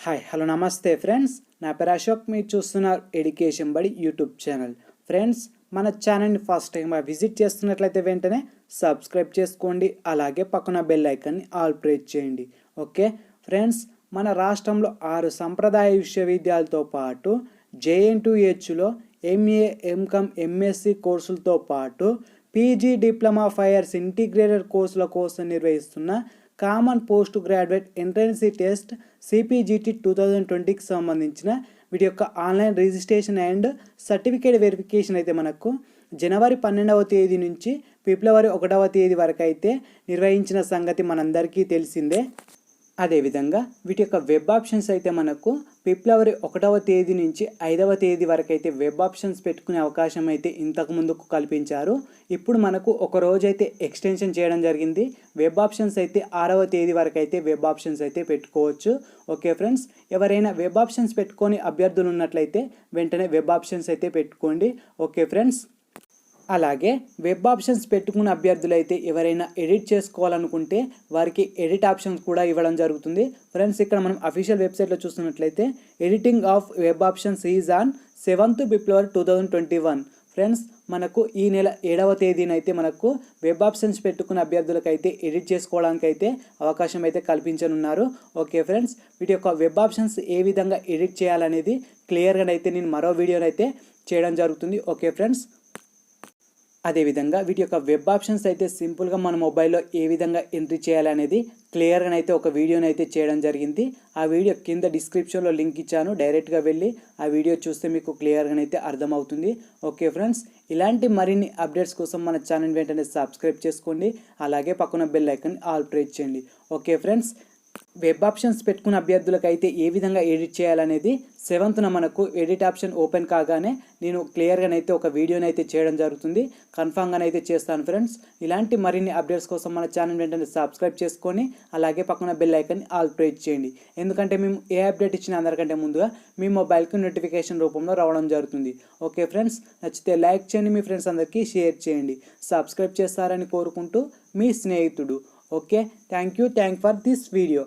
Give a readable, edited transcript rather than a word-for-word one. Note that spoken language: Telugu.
హాయ్ హలో నమస్తే ఫ్రెండ్స్, నా పేరు అశోక్. మీరు చూస్తున్నారు ఎడ్యుకేషన్ బడి యూట్యూబ్ ఛానల్. ఫ్రెండ్స్, మన ఛానల్ని ఫస్ట్ టైం విజిట్ చేస్తున్నట్లయితే వెంటనే సబ్స్క్రైబ్ చేసుకోండి. అలాగే పక్కన బెల్ ఐకాన్ని ఆల్ ప్రెస్ చేయండి. ఓకే ఫ్రెండ్స్, మన రాష్ట్రంలో 6 సంప్రదాయ విశ్వవిద్యాలయాలతో పాటు JNTUHలో MA, M.Com, M.Sc కోర్సులతో పాటు PG డిప్లొమా 5 years ఇంటిగ్రేటెడ్ కోర్సుల కోసం నిర్వహిస్తున్న common post graduate entrance test CPGET 2020కి సంబంధించిన వీటి యొక్క online registration and certificate verification అయితే మనకు జనవరి 12వ తేదీ నుంచి ఫిబ్రవరి 1వ తేదీ వరకు అయితే నిర్వహించిన సంగతి మనందరికీ తెలిసిందే. అదేవిధంగా వీటి యొక్క వెబ్ ఆప్షన్స్ అయితే మనకు ఫిబ్రవరి 1వ తేదీ నుంచి 5వ తేదీ వరకు అయితే వెబ్ ఆప్షన్స్ పెట్టుకునే అవకాశం అయితే ఇంతకు ముందుకు కల్పించారు. ఇప్పుడు మనకు ఒక రోజు అయితే ఎక్స్టెన్షన్ చేయడం జరిగింది. వెబ్ ఆప్షన్స్ అయితే 6వ తేదీ వరకు అయితే వెబ్ ఆప్షన్స్ అయితే పెట్టుకోవచ్చు. ఓకే ఫ్రెండ్స్, ఎవరైనా వెబ్ ఆప్షన్స్ పెట్టుకొని అభ్యర్థులు ఉన్నట్లయితే వెంటనే వెబ్ ఆప్షన్స్ అయితే పెట్టుకోండి. ఓకే ఫ్రెండ్స్, అలాగే వెబ్ ఆప్షన్స్ పెట్టుకున్న అభ్యర్థులు అయితే ఎవరైనా ఎడిట్ చేసుకోవాలనుకుంటే వారికి ఎడిట్ ఆప్షన్స్ కూడా ఇవ్వడం జరుగుతుంది. ఫ్రెండ్స్, ఇక్కడ మనం అఫీషియల్ వెబ్సైట్లో చూస్తున్నట్లయితే editing of web options is on 7th February 2021. Friends, మనకు ఈ నెల 7వ తేదీన అయితే మనకు వెబ్ ఆప్షన్స్ పెట్టుకున్న అభ్యర్థులకు అయితే ఎడిట్ చేసుకోవడానికి అయితే అవకాశం అయితే కల్పించనున్నారు. ఓకే ఫ్రెండ్స్, వీటి యొక్క వెబ్ ఆప్షన్స్ ఏ విధంగా ఎడిట్ చేయాలనేది క్లియర్గా అయితే నేను మరో వీడియోని అయితే చేయడం జరుగుతుంది. ఓకే ఫ్రెండ్స్, అదేవిధంగా వీటి యొక్క వెబ్ ఆప్షన్స్ అయితే సింపుల్గా మన మొబైల్లో ఏ విధంగా ఎంట్రీ చేయాలనేది క్లియర్గా అయితే ఒక వీడియోని అయితే చేయడం జరిగింది. ఆ వీడియో కింద డిస్క్రిప్షన్లో లింక్ ఇచ్చాను, డైరెక్ట్గా వెళ్ళి ఆ వీడియో చూస్తే మీకు క్లియర్గా అయితే అర్థమవుతుంది. ఓకే ఫ్రెండ్స్, ఇలాంటి మరిన్ని అప్డేట్స్ కోసం మన ఛానల్ వెంటనే సబ్స్క్రైబ్ చేసుకోండి. అలాగే పక్కన బెల్ ఐకాన్ ఆల్ ప్రెస్ చేయండి. ఓకే ఫ్రెండ్స్, వెబ్ ఆప్షన్స్ పెట్టుకున్న అభ్యర్థులకు అయితే ఏ విధంగా ఎడిట్ చేయాలనేది 7th మనకు ఎడిట్ ఆప్షన్ ఓపెన్ కాగానే నేను క్లియర్గా అయితే ఒక వీడియోని అయితే చేయడం జరుగుతుంది. కన్ఫామ్గా అయితే చేస్తాను. ఫ్రెండ్స్, ఇలాంటి మరిన్ని అప్డేట్స్ కోసం మన ఛానల్ వెంటనే సబ్స్క్రైబ్ చేసుకొని అలాగే పక్కన బెల్ ఐకాన్ ఆల్ ప్రెస్ చేయండి. ఎందుకంటే మేము ఏ అప్డేట్ ఇచ్చినా అందరికంటే ముందుగా మీ మొబైల్కి నోటిఫికేషన్ రూపంలో రావడం జరుగుతుంది. ఓకే ఫ్రెండ్స్, నచ్చితే లైక్ చేయండి, మీ ఫ్రెండ్స్ అందరికీ షేర్ చేయండి. సబ్స్క్రైబ్ చేస్తారని కోరుకుంటూ మీ స్నేహితుడు. Okay, thank you for this video.